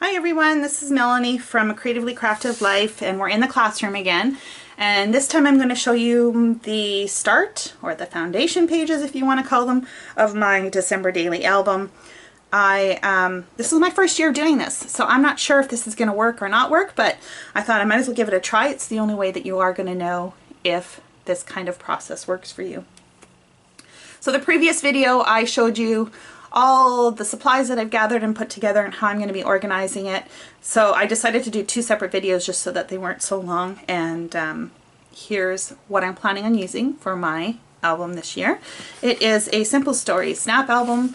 Hi everyone, this is Melanie from A Creatively Crafted Life, and we're in the classroom again. And this time I'm going to show you the start, or the foundation pages if you want to call them, of my December daily album. This is my first year doing this, so I'm not sure if this is going to work or not work, but I thought I might as well give it a try. It's the only way that you are going to know if this kind of process works for you. So the previous video I showed you all the supplies that I've gathered and put together and how I'm going to be organizing it. So I decided to do two separate videos just so that they weren't so long, and here's what I'm planning on using for my album this year. It is a Simple Stories snap album.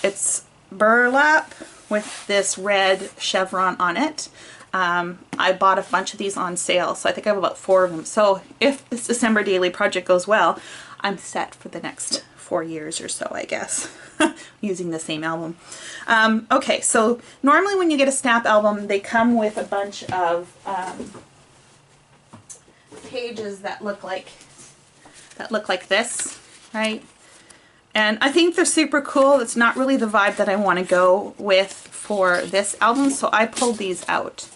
It's burlap with this red chevron on it. I bought a bunch of these on sale, so I think I have about 4 of them. So if this December daily project goes well, I'm set for the next 4 years or so, I guess, using the same album. Okay, so normally when you get a snap album, they come with a bunch of pages that look like this, right? And I think they're super cool. It's not really the vibe that I want to go with for this album, so I pulled these out.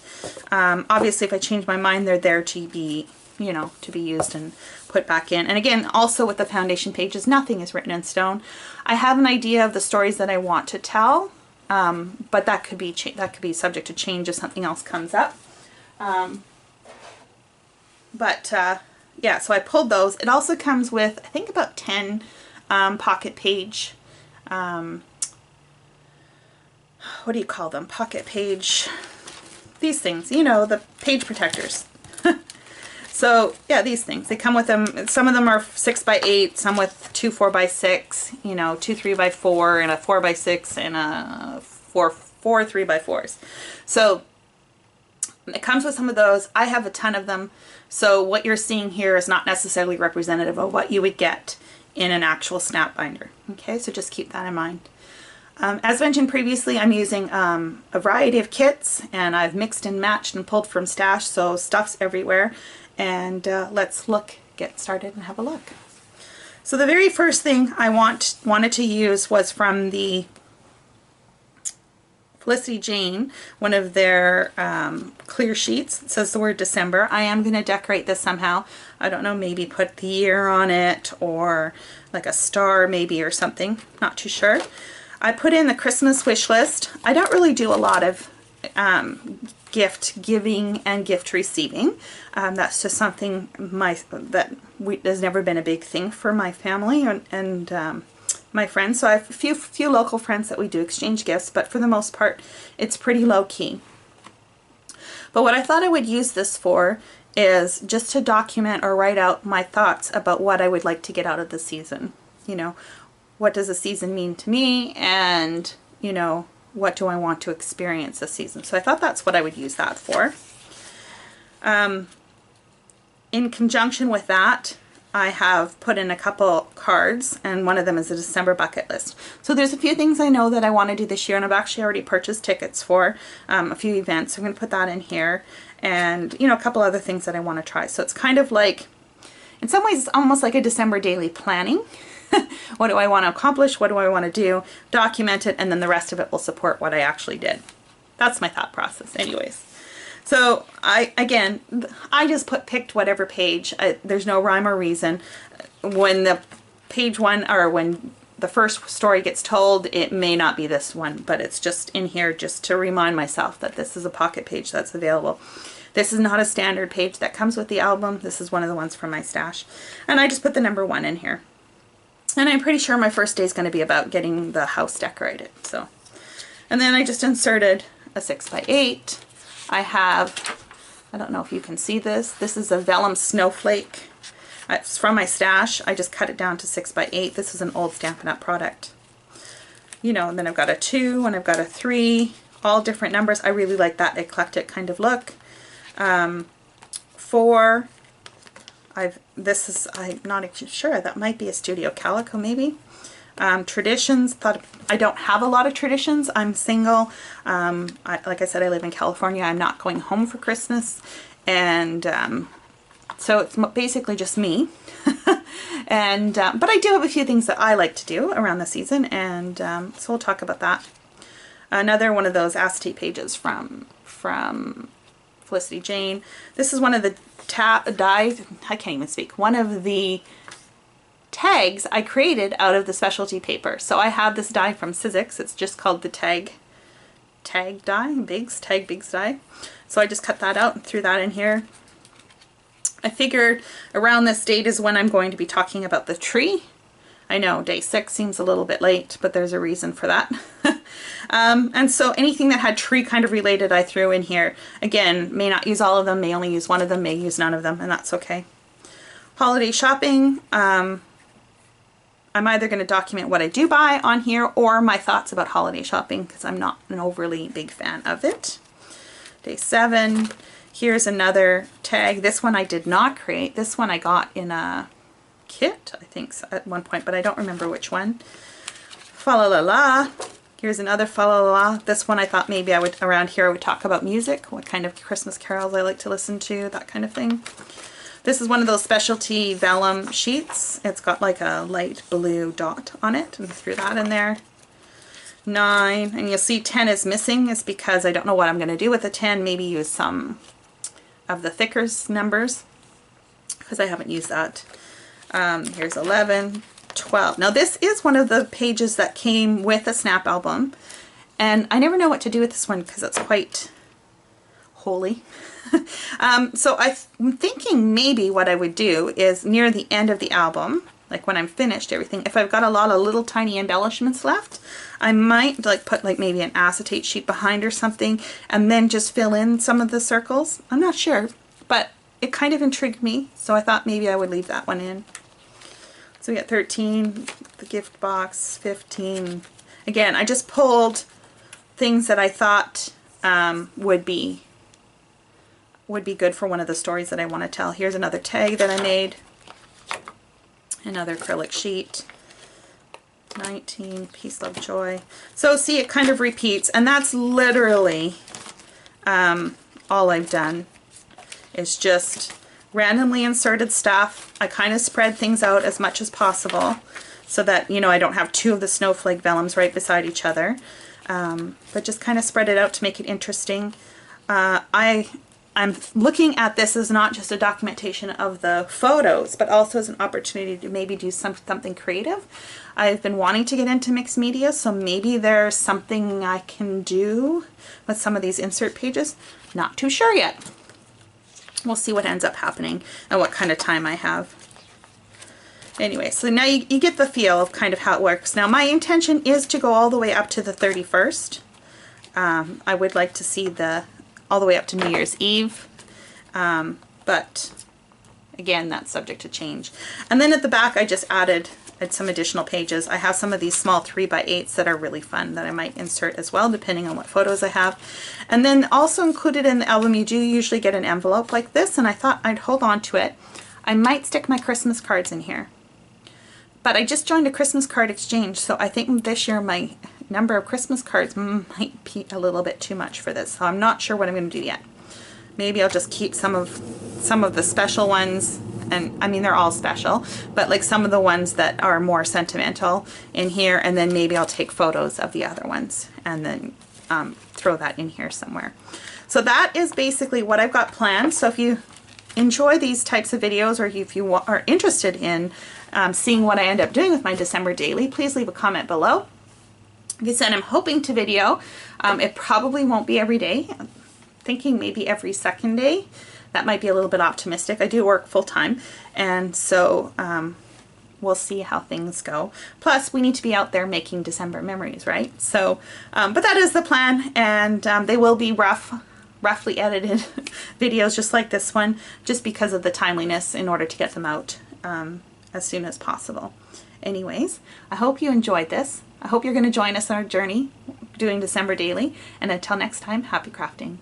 Obviously, if I change my mind, they're there to be, you know, to be used and put back in. And again, also with the foundation pages, nothing is written in stone. I have an idea of the stories that I want to tell, but that could be subject to change if something else comes up. Yeah, so I pulled those. It also comes with, I think, about 10 pocket page, what do you call them? Pocket page, these things, you know, the page protectors. So yeah, these things, they come with them. Some of them are 6x8, some with 2 4x6, you know, 2 3x4 and a 4x6 and a 4 3x4s. So it comes with some of those. I have a ton of them. So what you're seeing here is not necessarily representative of what you would get in an actual snap binder. Okay, so just keep that in mind. As mentioned previously, I'm using a variety of kits, and I've mixed and matched and pulled from stash, so stuff's everywhere. And let's get started and have a look. So the very first thing I wanted to use was from the Felicity Jane, one of their clear sheets. It says the word December. I am going to decorate this somehow. I don't know, maybe put the year on it, or like a star maybe, or something. Not too sure. I put in the Christmas wish list. I don't really do a lot of gift giving and gift receiving. That's just something has never been a big thing for my family and my friends. So I have a few local friends that we do exchange gifts, but for the most part it's pretty low-key. But what I thought I would use this for is just to document or write out my thoughts about what I would like to get out of the season. You know, what does a season mean to me, and you know, what do I want to experience this season? So I thought that's what I would use that for. In conjunction with that, I have put in a couple cards, and one of them is a December bucket list. So there's a few things I know that I want to do this year, and I've actually already purchased tickets for a few events. So I'm going to put that in here, and you know, a couple other things that I want to try. So it's kind of like, in some ways, it's almost like a December daily planning. What do I want to accomplish? What do I want to do? Document it, and then the rest of it will support what I actually did. That's my thought process anyways. So I just picked whatever page. There's no rhyme or reason. When the page one, or when the first story gets told, it may not be this one, but it's just in here just to remind myself that this is a pocket page that's available. This is not a standard page that comes with the album. This is one of the ones from my stash. And I just put the number 1 in here. And I'm pretty sure my first day is going to be about getting the house decorated. So, and then I just inserted a 6x8. I have, I don't know if you can see this. This is a vellum snowflake. It's from my stash. I just cut it down to 6x8. This is an old Stampin' Up! Product. You know, and then I've got a 2 and I've got a 3, all different numbers. I really like that eclectic kind of look. 4. I'm not actually sure, that might be a Studio Calico maybe. Traditions, I don't have a lot of traditions. I'm single. Like I said, I live in California. I'm not going home for Christmas, and so it's basically just me. And but I do have a few things that I like to do around the season, and so we'll talk about that. Another one of those acetate pages from Felicity Jane. This is one of the I can't even speak. One of the tags I created out of the specialty paper. So I have this die from Sizzix. It's just called the tag die, tag Bigs die. So I just cut that out and threw that in here. I figured around this date is when I'm going to be talking about the tree. I know day 6 seems a little bit late, but there's a reason for that. And so anything that had tree kind of related I threw in here. Again, may not use all of them, may only use one of them, may use none of them, and that's okay. Holiday shopping. I'm either going to document what I do buy on here or my thoughts about holiday shopping because I'm not an overly big fan of it. Day 7. Here's another tag. This one I did not create. This one I got in a kit, I think, at one point, but I don't remember which one. Fa la la la. Here's another fa la la la. This one I thought maybe I would, around here, I would talk about music, what kind of Christmas carols I like to listen to, that kind of thing. This is one of those specialty vellum sheets. It's got like a light blue dot on it, and threw that in there. 9, and you'll see 10 is missing. It's because I don't know what I'm going to do with the 10. Maybe use some of the thicker numbers because I haven't used that. Here's 11, 12. Now this is one of the pages that came with a snap album, and I never know what to do with this one because it's quite holy. So I'm thinking maybe what I would do is near the end of the album, like when I'm finished everything, if I've got a lot of little tiny embellishments left, I might like put like maybe an acetate sheet behind or something and then just fill in some of the circles. I'm not sure, but it kind of intrigued me, so I thought maybe I would leave that one in. So we got 13, the gift box, 15. Again, I just pulled things that I thought would be good for one of the stories that I want to tell. Here's another tag that I made. Another acrylic sheet. 19, peace, love, joy. So see, it kind of repeats, and that's literally all I've done is just randomly inserted stuff. I kind of spread things out as much as possible so that, you know, I don't have 2 of the snowflake vellums right beside each other, but just kind of spread it out to make it interesting. I'm looking at this as not just a documentation of the photos, but also as an opportunity to maybe do something creative. I've been wanting to get into mixed media, so maybe there's something I can do with some of these insert pages. Not too sure yet. We'll see what ends up happening and what kind of time I have. Anyway, so now you get the feel of kind of how it works. Now my intention is to go all the way up to the 31st. I would like to see all the way up to New Year's Eve, but again, that's subject to change. And then at the back I just added some additional pages. I have some of these small 3x8s that are really fun that I might insert as well, depending on what photos I have. And then also included in the album, you do usually get an envelope like this, and I thought I'd hold on to it. I might stick my Christmas cards in here. But I just joined a Christmas card exchange, so I think this year my number of Christmas cards might be a little bit too much for this. So I'm not sure what I'm going to do yet. Maybe I'll just keep some of the special ones, and I mean they're all special, but like some of the ones that are more sentimental in here, and then maybe I'll take photos of the other ones and then throw that in here somewhere. So that is basically what I've got planned. So if you enjoy these types of videos, or if you are interested in seeing what I end up doing with my December daily, please leave a comment below. Like I said, I'm hoping to video. It probably won't be every day. I'm thinking maybe every second day. That might be a little bit optimistic. I do work full-time, and so we'll see how things go. Plus, we need to be out there making December memories, right? So, but that is the plan, and they will be roughly edited videos just like this one, just because of the timeliness in order to get them out as soon as possible. Anyways, I hope you enjoyed this. I hope you're going to join us on our journey doing December daily, and until next time, happy crafting.